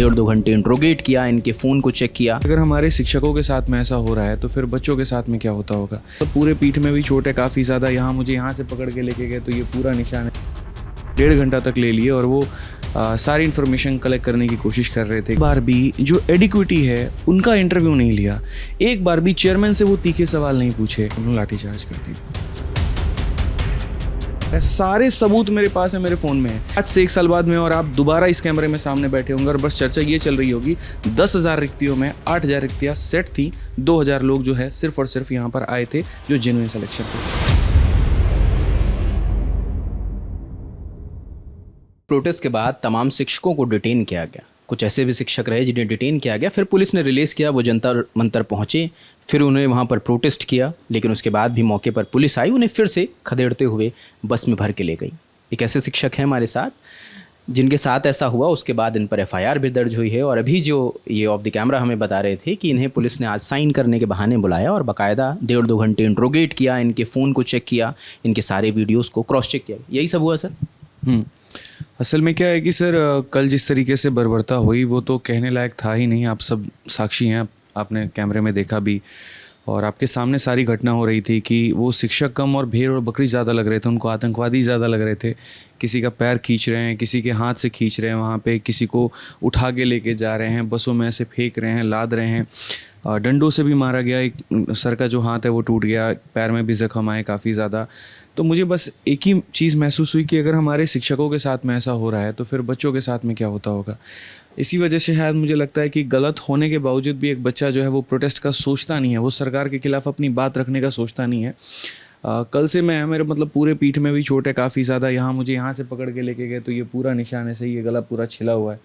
डेढ़ 2 घंटे इंट्रोगेट किया, इनके फ़ोन को चेक किया। अगर हमारे शिक्षकों के साथ में ऐसा हो रहा है तो फिर बच्चों के साथ में क्या होता होगा। तो पूरे पीठ में भी चोट है काफ़ी ज़्यादा, यहाँ मुझे यहाँ से पकड़ के लेके गए तो ये पूरा निशान है। 1.5 घंटा तक ले लिए और वो सारी इन्फॉर्मेशन कलेक्ट करने की कोशिश कर रहे थे। एक बार भी जो एडिक्विटी है उनका इंटरव्यू नहीं लिया, एक बार भी चेयरमैन से वो तीखे सवाल नहीं पूछे, उन्होंने लाठीचार्ज कर दी। सारे सबूत मेरे पास है, मेरे फ़ोन में है। आज से 1 साल बाद में और आप दोबारा इस कैमरे में सामने बैठे होंगे और बस चर्चा ये चल रही होगी 10,000 रिक्तियों में 8,000 रिक्तियाँ सेट थी, 2,000 लोग जो है सिर्फ और सिर्फ यहाँ पर आए थे जो जेन्युइन सिलेक्शन थे। प्रोटेस्ट के बाद तमाम शिक्षकों को डिटेन किया गया। कुछ ऐसे भी शिक्षक रहे जिन्हें डिटेन किया गया, फिर पुलिस ने रिलीज़ किया, वो जंतर मंतर पहुँचे, फिर उन्होंने वहाँ पर प्रोटेस्ट किया, लेकिन उसके बाद भी मौके पर पुलिस आई, उन्हें फिर से खदेड़ते हुए बस में भर के ले गई। एक ऐसे शिक्षक हैं हमारे साथ जिनके साथ ऐसा हुआ, उसके बाद इन पर FIR भी दर्ज हुई है और अभी जो ये ऑफ द कैमरा हमें बता रहे थे कि इन्हें पुलिस ने आज साइन करने के बहाने बुलाया और बाकायदा 1.5 2 घंटे इंट्रोगेट किया, इनके फ़ोन को चेक किया, इनके सारे वीडियोज़ को क्रॉस चेक किया। यही सब हुआ सर? असल में क्या है कि सर कल जिस तरीके से बर्बरता हुई वो तो कहने लायक था ही नहीं। आप सब साक्षी हैं, आपने कैमरे में देखा भी और आपके सामने सारी घटना हो रही थी कि वो शिक्षक कम और भेड़ और बकरी ज़्यादा लग रहे थे, उनको आतंकवादी ज़्यादा लग रहे थे। किसी का पैर खींच रहे हैं, किसी के हाथ से खींच रहे हैं, वहाँ पे किसी को उठा के लेके जा रहे हैं, बसों में ऐसे फेंक रहे हैं, लाद रहे हैं, डंडों से भी मारा गया। एक सर का जो हाथ है वो टूट गया, पैर में भी जख्म आए काफ़ी ज़्यादा। तो मुझे बस एक ही चीज़ महसूस हुई कि अगर हमारे शिक्षकों के साथ में ऐसा हो रहा है तो फिर बच्चों के साथ में क्या होता होगा। इसी वजह से शायद मुझे लगता है कि गलत होने के बावजूद भी एक बच्चा जो है वो प्रोटेस्ट का सोचता नहीं है, वो सरकार के खिलाफ अपनी बात रखने का सोचता नहीं है। कल से मैं मेरे मतलब पूरे पीठ में भी चोट है काफ़ी ज़्यादा, यहाँ मुझे यहाँ से पकड़ के लेके गए तो ये पूरा निशान है, सही है, गला पूरा छिला हुआ है।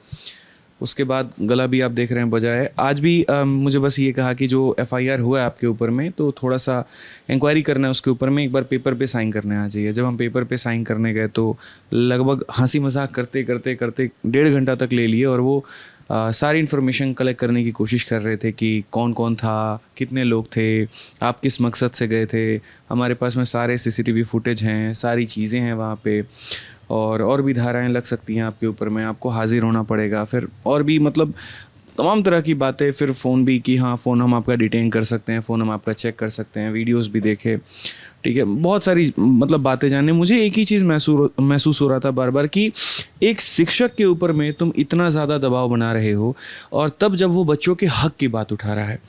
उसके बाद गला भी आप देख रहे हैं बजा है। आज भी मुझे बस ये कहा कि जो FIR हुआ है आपके ऊपर में तो थोड़ा सा इंक्वायरी करना है उसके ऊपर में, एक बार पेपर पे साइन करने आ जाइए। जब हम पेपर पे साइन करने गए तो लगभग हंसी मजाक करते करते करते 1.5 घंटा तक ले लिए और वो सारी इन्फॉर्मेशन कलेक्ट करने की कोशिश कर रहे थे कि कौन कौन था, कितने लोग थे, आप किस मकसद से गए थे। हमारे पास में सारे CCTV फुटेज हैं, सारी चीज़ें हैं वहाँ पे और भी धाराएं लग सकती हैं आपके ऊपर में, आपको हाजिर होना पड़ेगा। फिर और भी मतलब तमाम तरह की बातें, फिर फ़ोन भी कि हाँ फ़ोन हम आपका डिटेन कर सकते हैं, फ़ोन हम आपका चेक कर सकते हैं, वीडियोस भी देखे, ठीक है, बहुत सारी मतलब बातें जानने। मुझे एक ही चीज़ महसूस हो रहा था बार बार कि एक शिक्षक के ऊपर में तुम इतना ज़्यादा दबाव बना रहे हो और तब जब वो बच्चों के हक़ की बात उठा रहा है,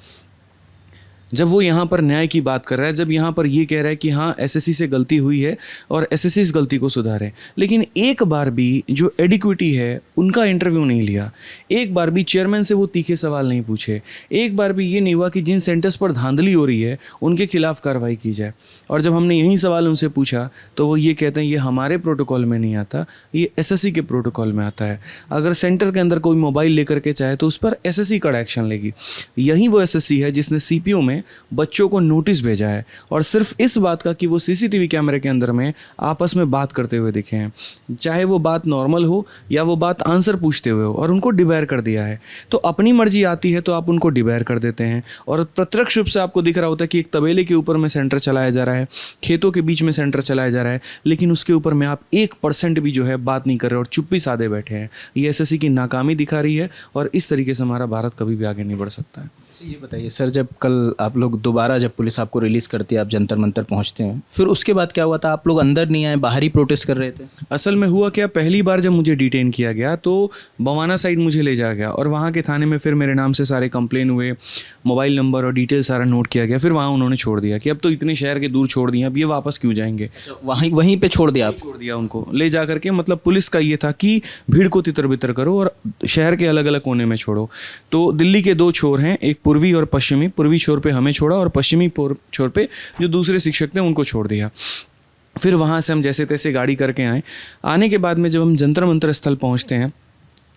जब वो यहाँ पर न्याय की बात कर रहा है, जब यहाँ पर ये कह रहा है कि हाँ SSC से गलती हुई है और SSC इस गलती को सुधारे, लेकिन एक बार भी जो एडिक्विटी है उनका इंटरव्यू नहीं लिया, एक बार भी चेयरमैन से वो तीखे सवाल नहीं पूछे, एक बार भी ये नहीं हुआ कि जिन सेंटर्स पर धांधली हो रही है उनके खिलाफ कार्रवाई की जाए। और जब हमने यही सवाल उनसे पूछा तो वो ये कहते हैं ये हमारे प्रोटोकॉल में नहीं आता, ये SSC के प्रोटोकॉल में आता है। अगर सेंटर के अंदर कोई मोबाइल लेकर के चाहे तो उस पर SSC कड़ा एक्शन लेगी। यही वो SSC है जिसने CPO में बच्चों को नोटिस भेजा है और सिर्फ इस बात का कि वो CCTV कैमरे के अंदर में आपस में बात करते हुए दिखे हैं, चाहे वो बात नॉर्मल हो या वो बात आंसर पूछते हुए हो, और उनको डिबेयर कर दिया है। तो अपनी मर्जी आती है तो आप उनको डिबेयर कर देते हैं और प्रत्यक्ष रूप से आपको दिख रहा होता है कि एक तबेले के ऊपर में सेंटर चलाया जा रहा है, खेतों के बीच में सेंटर चलाया जा रहा है, लेकिन उसके ऊपर में आप 1% भी जो है बात नहीं कर रहे और चुप्पी साधे बैठे हैं। ये SSC की नाकामी दिखा रही है और इस तरीके से हमारा भारत कभी भी आगे नहीं बढ़ सकता है। ये बताइए सर, जब कल आप लोग दोबारा जब पुलिस आपको रिलीज़ करती है, आप जंतर मंतर पहुंचते हैं, फिर उसके बाद क्या हुआ था? आप लोग अंदर नहीं आए, बाहर ही प्रोटेस्ट कर रहे थे? असल में हुआ क्या, पहली बार जब मुझे डिटेन किया गया तो बवाना साइड मुझे ले जाया गया और वहाँ के थाने में फिर मेरे नाम से सारे कंप्लेन हुए, मोबाइल नंबर और डिटेल सारा नोट किया गया। फिर वहाँ उन्होंने छोड़ दिया कि अब तो इतने शहर के दूर छोड़ दिए, अब ये वापस क्यों जाएंगे। वहीं पे छोड़ दिया? आप छोड़ दिया उनको ले जा करके। मतलब पुलिस का ये था कि भीड़ को तितर बितर करो और शहर के अलग अलग कोने में छोड़ो। तो दिल्ली के 2 छोर हैं, एक पूर्वी और पश्चिमी। पूर्वी छोर पे हमें छोड़ा और पश्चिमी छोर पे जो दूसरे शिक्षक थे उनको छोड़ दिया। फिर वहाँ से हम जैसे तैसे गाड़ी करके आए। आने के बाद में जब हम जंतर मंतर स्थल पहुँचते हैं,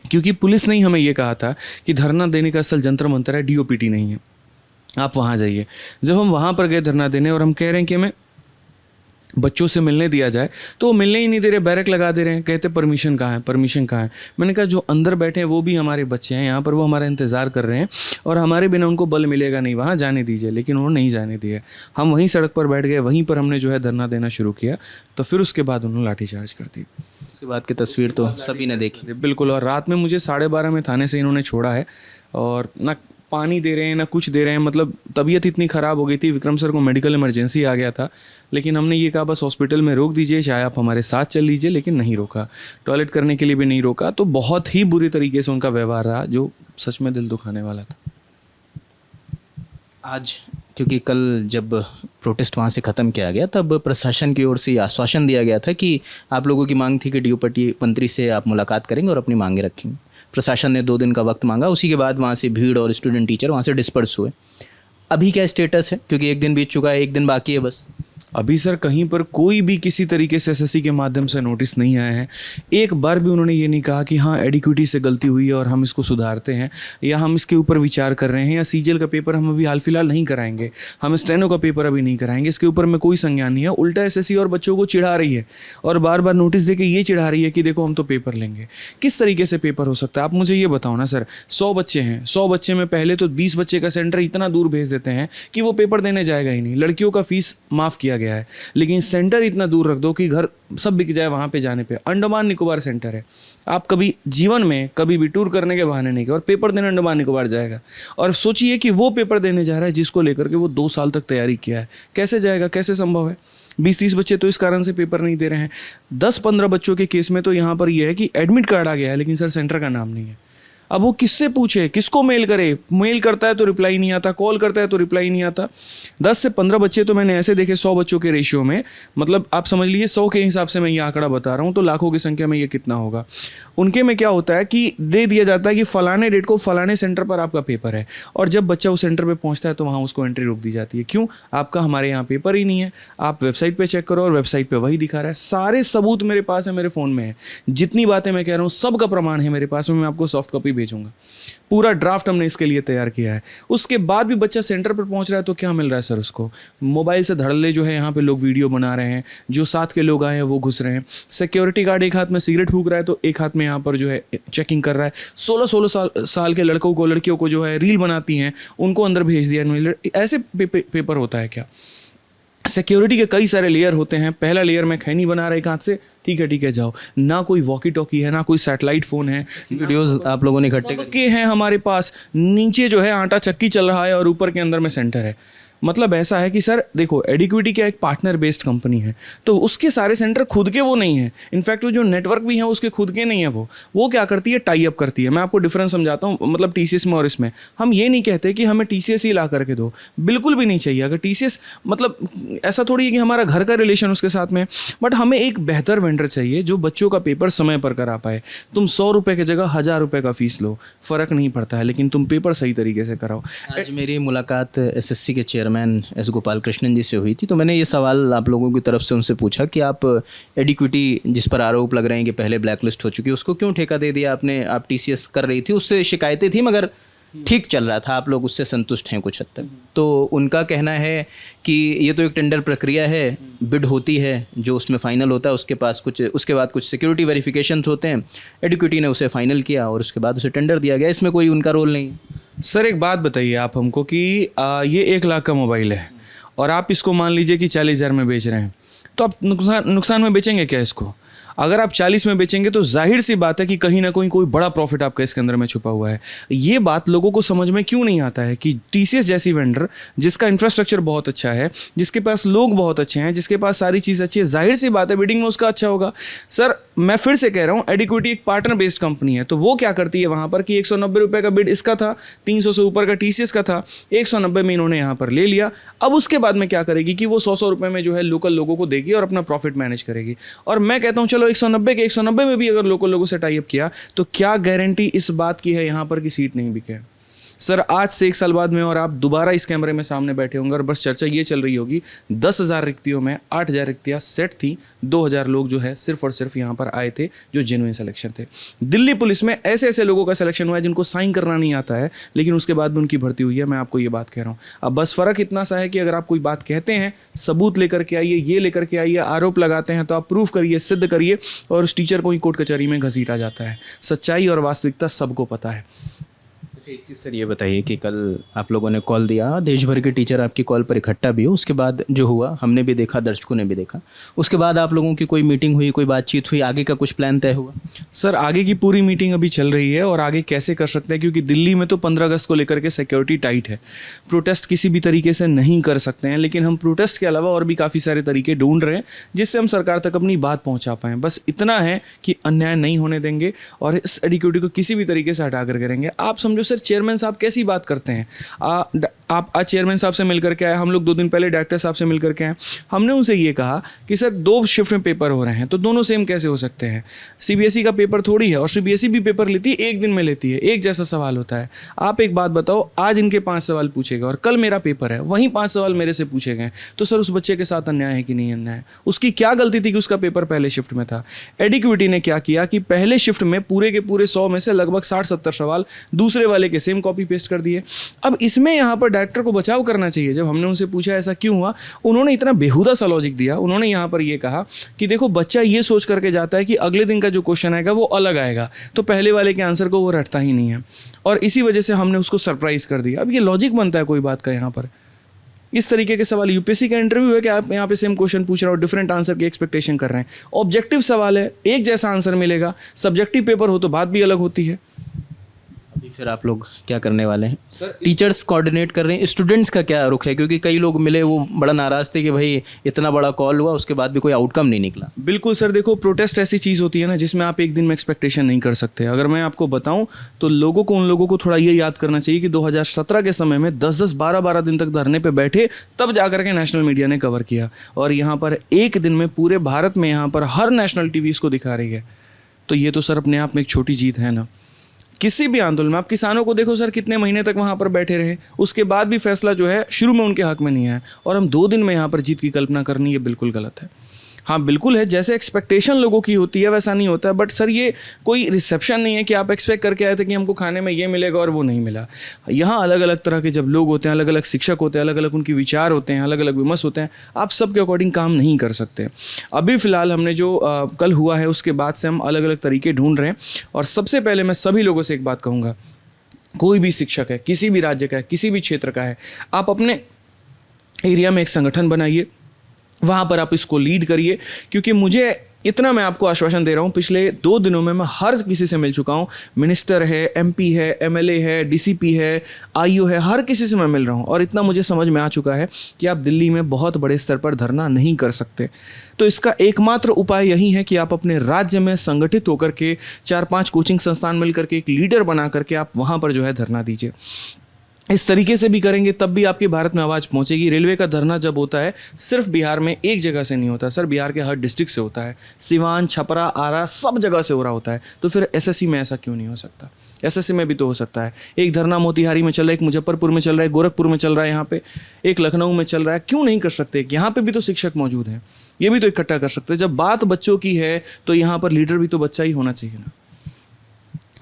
क्योंकि पुलिस ने ही हमें ये कहा था कि धरना देने का स्थल जंतर मंतर है, DOPT नहीं है, आप वहाँ जाइए। जब हम वहाँ पर गए धरना देने और हम कह रहे हैं कि हमें बच्चों से मिलने दिया जाए तो वो मिलने ही नहीं दे रहे, बैरक लगा दे रहे हैं, कहते परमिशन कहाँ है, परमिशन कहाँ है। मैंने कहा जो अंदर बैठे हैं वो भी हमारे बच्चे हैं, यहाँ पर वो हमारा इंतज़ार कर रहे हैं और हमारे बिना उनको बल मिलेगा नहीं, वहाँ जाने दीजिए। लेकिन उन्होंने नहीं जाने दिया। हम वहीं सड़क पर बैठ गए, वहीं पर हमने जो है धरना देना शुरू किया। तो फिर उसके बाद उन्होंने लाठीचार्ज कर दी। उसके बाद की तस्वीर तो सभी ने देखी। बिल्कुल, और रात में मुझे 12:30 में थाने से इन्होंने छोड़ा है, और ना पानी दे रहे हैं ना कुछ दे रहे हैं। मतलब तबीयत इतनी ख़राब हो गई थी, विक्रम सर को मेडिकल इमरजेंसी आ गया था, लेकिन हमने ये कहा बस हॉस्पिटल में रोक दीजिए, चाहे आप हमारे साथ चल लीजिए, लेकिन नहीं रोका, टॉयलेट करने के लिए भी नहीं रोका। तो बहुत ही बुरी तरीके से उनका व्यवहार रहा, जो सच में दिल दुखाने वाला था। आज क्योंकि कल जब प्रोटेस्ट वहाँ से ख़त्म किया गया, तब प्रशासन की ओर से ये आश्वासन दिया गया था कि आप लोगों की मांग थी कि डीओपी मंत्री से आप मुलाकात करेंगे और अपनी मांगें रखेंगे। प्रशासन ने 2 दिन का वक्त मांगा, उसी के बाद वहाँ से भीड़ और स्टूडेंट टीचर वहाँ से डिस्पर्स हुए। अभी क्या स्टेटस है, क्योंकि 1 दिन बीत चुका है, 1 दिन बाकी है बस? अभी सर कहीं पर कोई भी किसी तरीके से एसएससी के माध्यम से नोटिस नहीं आया है। एक बार भी उन्होंने ये नहीं कहा कि हाँ एडिक्विटी से गलती हुई है और हम इसको सुधारते हैं, या हम इसके ऊपर विचार कर रहे हैं, या सीजीएल का पेपर हम अभी हाल फिलहाल नहीं कराएंगे, हम स्टेनो का पेपर अभी नहीं कराएंगे, इसके ऊपर में कोई संज्ञान नहीं है। उल्टा एसएससी और बच्चों को चिढ़ा रही है, और बार बार नोटिस दे के ये चिढ़ा रही है कि देखो हम तो पेपर लेंगे। किस तरीके से पेपर हो सकता है, आप मुझे ये बताओ ना सर। 100 बच्चे हैं, 100 बच्चे में पहले तो 20 बच्चे का सेंटर इतना दूर भेज देते हैं कि वो पेपर देने जाएगा ही नहीं। लड़कियों का फीस माफ़ किया गया है, लेकिन सेंटर इतना दूर रख दो कि घर सब बिक जाए वहाँ पे जाने पे। अंडमान निकोबार सेंटर है, आप कभी जीवन में कभी भी टूर करने के बहाने नहीं गए और पेपर देने अंडमान निकोबार जाएगा। और सोचिए कि वो पेपर देने जा रहा है जिसको लेकर के वो 2 साल तक तैयारी किया है, कैसे जाएगा, कैसे संभव है? 20-30 बच्चे तो इस कारण से पेपर नहीं दे रहे हैं। 10-15 बच्चों के केस में तो यहाँ पर यह है कि एडमिट कार्ड आ गया है, लेकिन सर सेंटर का नाम नहीं है। अब वो किससे पूछे, किसको मेल करे? मेल करता है तो रिप्लाई नहीं आता, कॉल करता है तो रिप्लाई नहीं आता। 10 से 15 बच्चे तो मैंने ऐसे देखे 100 बच्चों के रेशियो में, मतलब आप समझ लीजिए 100 के हिसाब से मैं ये आंकड़ा बता रहा हूँ, तो लाखों की संख्या में ये कितना होगा। उनके में क्या होता है कि दे दिया जाता है कि फलाने डेट को फलाने सेंटर पर आपका पेपर है, और जब बच्चा उस सेंटर पर पहुँचता है तो वहाँ उसको एंट्री रोक दी जाती है। क्यों? आपका हमारे यहाँ पेपर ही नहीं है, आप वेबसाइट पर चेक करो और वेबसाइट पर वही दिखा रहा है। सारे सबूत मेरे पास है, मेरे फ़ोन में है, जितनी बातें मैं कह रहा हूँ सबका प्रमाण है मेरे पास में, मैं आपको सॉफ्ट कॉपी भेजूंगा। पूरा ड्राफ्ट हमने इसके लिए तैयार किया है। उसके बाद भी बच्चा सेंटर पर पहुंच रहा है तो क्या मिल रहा है सर उसको? मोबाइल से धड़ल्ले जो है यहाँ पे लोग वीडियो बना रहे हैं, जो साथ के लोग आए हैं वो घुस रहे हैं। सिक्योरिटी गार्ड एक हाथ में सिगरेट फूंक रहा है तो एक हाथ में यहाँ पर जो है चेकिंग कर रहा है। 16-16 साल के लड़कों को, लड़कियों को जो है रील बनाती हैं उनको अंदर भेज दिया। ऐसे पेपर होता है क्या? सिक्योरिटी के कई सारे लेयर होते हैं। पहला लेयर में खैनी बना रहा है एक हाथ से, ठीक है जाओ। ना कोई वॉकी टॉकी है, ना कोई सैटेलाइट फ़ोन है। वीडियोस आप लोगों ने इकट्ठे के हैं हमारे पास। नीचे जो है आटा चक्की चल रहा है और ऊपर के अंदर में सेंटर है। मतलब ऐसा है कि सर देखो, एडिक्विटी क्या एक पार्टनर बेस्ड कंपनी है, तो उसके सारे सेंटर खुद के वो नहीं है। इनफैक्ट वो जो नेटवर्क भी है उसके खुद के नहीं है। वो क्या करती है, टाई अप करती है। मैं आपको डिफरेंस समझाता हूँ, मतलब टीसीएस में और इसमें। हम ये नहीं कहते कि हमें टीसीएस ही ला करके दो, बिल्कुल भी नहीं चाहिए। अगर टीसीएस, मतलब ऐसा थोड़ी है कि हमारा घर का रिलेशन उसके साथ में, बट हमें एक बेहतर वेंडर चाहिए जो बच्चों का पेपर समय पर करा पाए। तुम 100 रुपये की जगह 1000 रुपये का फीस लो, फ़र्क नहीं पड़ता है, लेकिन तुम पेपर सही तरीके से कराओ। आज मेरी मुलाकात एसएससी के चेयरमैन एस गोपाल कृष्णन जी से हुई थी, तो मैंने ये सवाल आप लोगों की तरफ से उनसे पूछा कि आप एडिक्विटी जिस पर आरोप लग रहे हैं कि पहले ब्लैकलिस्ट हो चुकी है, उसको क्यों ठेका दे दिया आपने? आप टीसीएस कर रही थी, उससे शिकायतें थी मगर ठीक चल रहा था, आप लोग उससे संतुष्ट हैं कुछ हद तक। तो उनका कहना है कि ये तो एक टेंडर प्रक्रिया है, बिड होती है, जो उसमें फाइनल होता है उसके पास कुछ, उसके बाद कुछ सिक्योरिटी वेरिफिकेशन होते हैं। एडिक्विटी ने उसे फाइनल किया और उसके बाद उसे टेंडर दिया गया, इसमें कोई उनका रोल नहीं है। सर एक बात बताइए आप हमको कि ये 1 लाख का मोबाइल है और आप इसको मान लीजिए कि 40,000 में बेच रहे हैं, तो आप नुकसान में बेचेंगे क्या इसको? अगर आप 40 में बेचेंगे तो जाहिर सी बात है कि कहीं ना कहीं कोई बड़ा प्रॉफिट आपका इसके अंदर में छुपा हुआ है। ये बात लोगों को समझ में क्यों नहीं आता है कि टीसीएस जैसी वेंडर, जिसका इंफ्रास्ट्रक्चर बहुत अच्छा है, जिसके पास लोग बहुत अच्छे हैं, जिसके पास सारी चीज़ अच्छी है, जाहिर सी बात है बिडिंग में उसका अच्छा होगा। सर मैं फिर से कह रहा हूँ, एडिक्विटी एक पार्टनर बेस्ड कंपनी है, तो वो क्या करती है वहाँ पर कि 190 रुपये का बिड इसका था, 300 से ऊपर का टीसीएस का था, 190 में इन्होंने यहाँ पर ले लिया। अब उसके बाद में क्या करेगी कि वो 100 रुपये में जो है लोकल लोगों को देगी और अपना प्रॉफिट मैनेज करेगी। और मैं कहता हूँ चलो 190 के 190 में भी अगर लोकल लोगों से टाई अप किया तो क्या गारंटी इस बात की है यहाँ पर कि सीट नहीं बिके? सर आज से 1 साल बाद में और आप दोबारा इस कैमरे में सामने बैठे होंगे और बस चर्चा ये चल रही होगी 10,000 रिक्तियों में 8,000 रिक्तियाँ सेट थी, 2,000 लोग जो है सिर्फ और सिर्फ यहाँ पर आए थे जो जेन्युइन सिलेक्शन थे। दिल्ली पुलिस में ऐसे ऐसे लोगों का सिलेक्शन हुआ है जिनको साइन करना नहीं आता है, लेकिन उसके बाद भी उनकी भर्ती हुई है। मैं आपको ये बात कह रहा हूँ। अब बस फ़र्क इतना सा है कि अगर आप कोई बात कहते हैं, सबूत लेकर के आइए, ये लेकर के आइए, आरोप लगाते हैं तो आप प्रूफ करिए, सिद्ध करिए, और उस टीचर को ही कोर्ट कचहरी में घसीटा जाता है। सच्चाई और वास्तविकता सबको पता है। अच्छा, एक चीज़ सर ये बताइए कि कल आप लोगों ने कॉल दिया, देश भर के टीचर आपकी कॉल पर इकट्ठा भी हो, उसके बाद जो हुआ हमने भी देखा, दर्शकों ने भी देखा, उसके बाद आप लोगों की कोई मीटिंग हुई, कोई बातचीत हुई, आगे का कुछ प्लान तय हुआ? सर आगे की पूरी मीटिंग अभी चल रही है और आगे कैसे कर सकते हैं, क्योंकि दिल्ली में तो 15 अगस्त को लेकर के सिक्योरिटी टाइट है, प्रोटेस्ट किसी भी तरीके से नहीं कर सकते हैं, लेकिन हम प्रोटेस्ट के अलावा और भी काफ़ी सारे तरीके ढूंढ रहे हैं जिससे हम सरकार तक अपनी बात पहुंचा पाएँ। बस इतना है कि अन्याय नहीं होने देंगे और इस एडिक्विटी को किसी भी तरीके से हटा कर करेंगे। आप समझो सर, चेयरमैन साहब कैसी बात करते हैं। आप आज चेयरमैन साहब से मिल करके आए, हम लोग 2 दिन पहले डायरेक्टर साहब से मिल करके आए, हमने उनसे ये कहा कि सर 2 शिफ्ट में पेपर हो रहे हैं तो दोनों सेम कैसे हो सकते हैं। सीबीएसई का पेपर थोड़ी है और सीबीएसई भी पेपर लेती है, एक दिन में लेती है, एक जैसा सवाल होता है। आप एक बात बताओ, आज इनके 5 सवाल पूछे गए और कल मेरा पेपर है, वहीं 5 सवाल मेरे से पूछे गए, तो सर उस बच्चे के साथ अन्याय है कि नहीं अन्याय है? उसकी क्या गलती थी कि उसका पेपर पहले शिफ्ट में था? एडिक्विटी ने क्या किया कि पहले शिफ्ट में पूरे के पूरे 100 में से लगभग 60-70 सवाल दूसरे वाले के सेम कॉपी पेस्ट कर दिए। अब इसमें यहाँ पर डायरेक्टर को बचाव करना चाहिए। जब हमने उनसे पूछा ऐसा क्यों हुआ, उन्होंने इतना बेहुदा सा लॉजिक दिया। उन्होंने यहाँ पर ये कहा कि देखो बच्चा ये सोच करके जाता है कि अगले दिन का जो क्वेश्चन आएगा वो अलग आएगा, तो पहले वाले के आंसर को वो रटता ही नहीं है, और इसी वजह से हमने उसको सरप्राइज कर दिया। अब ये लॉजिक बनता है कोई बात का? यहाँ पर इस तरीके के सवाल, यूपीएससी का इंटरव्यू है कि आप यहाँ पे सेम क्वेश्चन पूछ रहे हो, डिफरेंट आंसर की एक्सपेक्टेशन कर रहे हैं। ऑब्जेक्टिव सवाल है, एक जैसा आंसर मिलेगा। सब्जेक्टिव पेपर हो तो बात भी अलग होती है। अभी फिर आप लोग क्या करने वाले हैं? सर टीचर्स कोऑर्डिनेट कर रहे हैं, स्टूडेंट्स का क्या रुख है? क्योंकि कई लोग मिले, वो बड़ा नाराज़ थे कि भाई इतना बड़ा कॉल हुआ, उसके बाद भी कोई आउटकम नहीं निकला। बिल्कुल सर, देखो प्रोटेस्ट ऐसी चीज़ होती है ना जिसमें आप एक दिन में एक्सपेक्टेशन नहीं कर सकते। अगर मैं आपको बताऊं तो उन लोगों को थोड़ा ये याद करना चाहिए कि 2017 के समय में 10-10, 12-12 दिन तक धरने पे बैठे, तब जाकर के नेशनल मीडिया ने कवर किया, और यहाँ पर एक दिन में पूरे भारत में यहाँ पर हर नेशनल टीवी इसको दिखा रही है। तो ये तो सर अपने आप में एक छोटी जीत है ना। किसी भी आंदोलन में आप किसानों को देखो सर, कितने महीने तक वहाँ पर बैठे रहे, उसके बाद भी फैसला जो है शुरू में उनके हक में नहीं आया, और हम 2 दिन में यहाँ पर जीत की कल्पना करनी, ये बिल्कुल गलत है। हाँ बिल्कुल है, जैसे एक्सपेक्टेशन लोगों की होती है वैसा नहीं होता है, बट सर ये कोई रिसेप्शन नहीं है कि आप एक्सपेक्ट करके आए थे कि हमको खाने में ये मिलेगा और वो नहीं मिला। यहाँ अलग अलग तरह के जब लोग होते हैं, अलग अलग शिक्षक होते हैं, अलग अलग उनके विचार होते हैं, अलग अलग विमर्श होते हैं, आप सबके अकॉर्डिंग काम नहीं कर सकते। अभी फ़िलहाल हमने जो कल हुआ है उसके बाद से हम अलग अलग तरीके ढूंढ रहे हैं, और सबसे पहले मैं सभी लोगों से एक बात कहूँगा, कोई भी शिक्षक है, किसी भी राज्य का है, किसी भी क्षेत्र का है, आप अपने एरिया में एक संगठन बनाइए, वहाँ पर आप इसको लीड करिए। क्योंकि मुझे इतना मैं आपको आश्वासन दे रहा हूँ, पिछले 2 दिनों में मैं हर किसी से मिल चुका हूँ, मिनिस्टर है, एमपी है, एमएलए है, डीसीपी है, आईओ है, हर किसी से मैं मिल रहा हूँ, और इतना मुझे समझ में आ चुका है कि आप दिल्ली में बहुत बड़े स्तर पर धरना नहीं कर सकते। तो इसका एकमात्र उपाय यही है कि आप अपने राज्य में संगठित होकर के 4-5 कोचिंग संस्थान मिल करके एक लीडर बना करके आप वहाँ पर जो है धरना दीजिए। इस तरीके से भी करेंगे तब भी आपकी भारत में आवाज़ पहुंचेगी। रेलवे का धरना जब होता है सिर्फ बिहार में एक जगह से नहीं होता सर, बिहार के हर डिस्ट्रिक्ट से होता है, सिवान, छपरा, आरा, सब जगह से हो रहा होता है। तो फिर एसएससी में ऐसा क्यों नहीं हो सकता? एसएससी में भी तो हो सकता है। एक धरना मोतिहारी में चल रहा है, एक मुजफ्फरपुर में चल रहा है, गोरखपुर में चल रहा है, यहाँ पे एक लखनऊ में चल रहा है, क्यों नहीं कर सकते? यहाँ पे भी तो शिक्षक मौजूद हैं, ये भी तो इकट्ठा कर सकते हैं। जब बात बच्चों की है तो यहाँ पर लीडर भी तो बच्चा ही होना चाहिए ना।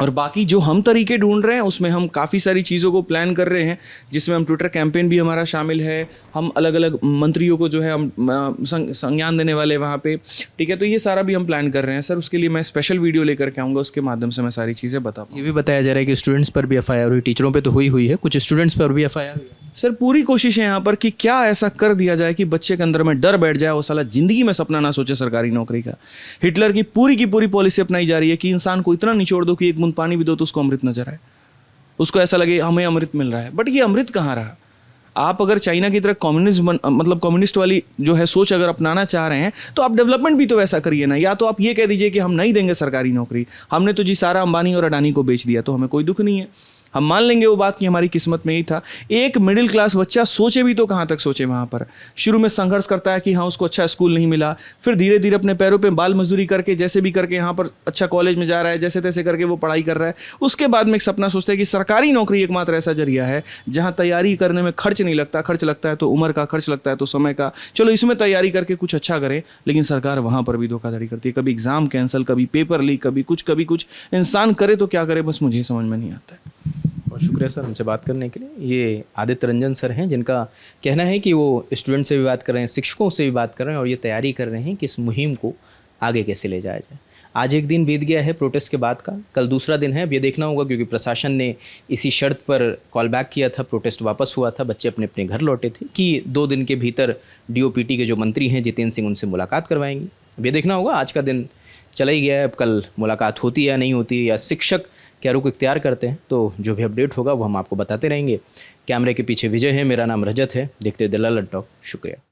और बाकी जो हम तरीके ढूंढ रहे हैं उसमें हम काफ़ी सारी चीज़ों को प्लान कर रहे हैं, जिसमें हम ट्विटर कैंपेन भी हमारा शामिल है, हम अलग अलग मंत्रियों को जो है हम संज्ञान देने वाले वहाँ पे, ठीक है। तो ये सारा भी हम प्लान कर रहे हैं सर, उसके लिए मैं स्पेशल वीडियो लेकर के आऊँगा, उसके माध्यम से मैं सारी चीज़ें बता पाऊँ। ये भी बताया जा रहा है कि स्टूडेंट्स पर भी एफआईआर हुई, टीचरों पे तो हुई है, कुछ स्टूडेंट्स पर भी एफआईआर हुई है। सर पूरी कोशिश है यहाँ पर कि क्या ऐसा कर दिया जाए कि बच्चे के अंदर में डर बैठ जाए, वो साला ज़िंदगी में सपना ना सोचे सरकारी नौकरी का। हिटलर की पूरी पॉलिसी अपनाई जा रही है कि इंसान को इतना निचोड़ दो कि एक बूंद पानी भी दो तो उसको अमृत नजर आए, उसको ऐसा लगे हमें अमृत मिल रहा है। बट ये अमृत कहाँ रहा? आप अगर चाइना की तरह कम्युनिस्ट वाली जो है सोच अगर अपनाना चाह रहे हैं तो आप डेवलपमेंट भी तो वैसा करिए ना। या तो आप ये कह दीजिए कि हम नहीं देंगे सरकारी नौकरी, हमने तो जी सारा अंबानी और अडानी को बेच दिया, तो हमें कोई दुख नहीं है, हम मान लेंगे वो बात कि हमारी किस्मत में ही था। एक मिडिल क्लास बच्चा सोचे भी तो कहाँ तक सोचे, वहाँ पर शुरू में संघर्ष करता है कि हाँ उसको अच्छा स्कूल नहीं मिला, फिर धीरे धीरे अपने पैरों पे बाल मजदूरी करके जैसे भी करके यहाँ पर अच्छा कॉलेज में जा रहा है, जैसे तैसे करके वो पढ़ाई कर रहा है। उसके बाद में एक सपना सोचता है कि सरकारी नौकरी एकमात्र ऐसा जरिया है जहाँ तैयारी करने में खर्च नहीं लगता, खर्च लगता है तो उम्र का, खर्च लगता है तो समय का, चलो इसमें तैयारी करके कुछ अच्छा करें। लेकिन सरकार वहाँ पर भी धोखाधड़ी करती है, कभी एग्जाम कैंसिल, कभी पेपर लीक, कभी कुछ। इंसान करे तो क्या करे, बस मुझे समझ में नहीं आता है। बहुत शुक्रिया सर हमसे बात करने के लिए। ये आदित्य रंजन सर हैं, जिनका कहना है कि वो स्टूडेंट से भी बात कर रहे हैं, शिक्षकों से भी बात कर रहे हैं, और ये तैयारी कर रहे हैं कि इस मुहिम को आगे कैसे ले जाया जाए। आज एक दिन बीत गया है प्रोटेस्ट के बाद का, कल दूसरा दिन है। अब ये देखना होगा, क्योंकि प्रशासन ने इसी शर्त पर कॉल बैक किया था, प्रोटेस्ट वापस हुआ था, बच्चे अपने अपने घर लौटे थे कि 2 दिन के भीतर डीओपीटी के जो मंत्री हैं जितेंद्र सिंह, उनसे मुलाकात करवाएंगे। अब ये देखना होगा, आज का दिन चला ही गया है, अब कल मुलाकात होती है या नहीं होती है, या शिक्षक क्या रुख इख्तियार करते हैं। तो जो भी अपडेट होगा वो हम आपको बताते रहेंगे। कैमरे के पीछे विजय है, मेरा नाम रजत है। देखते दिल टॉक। शुक्रिया।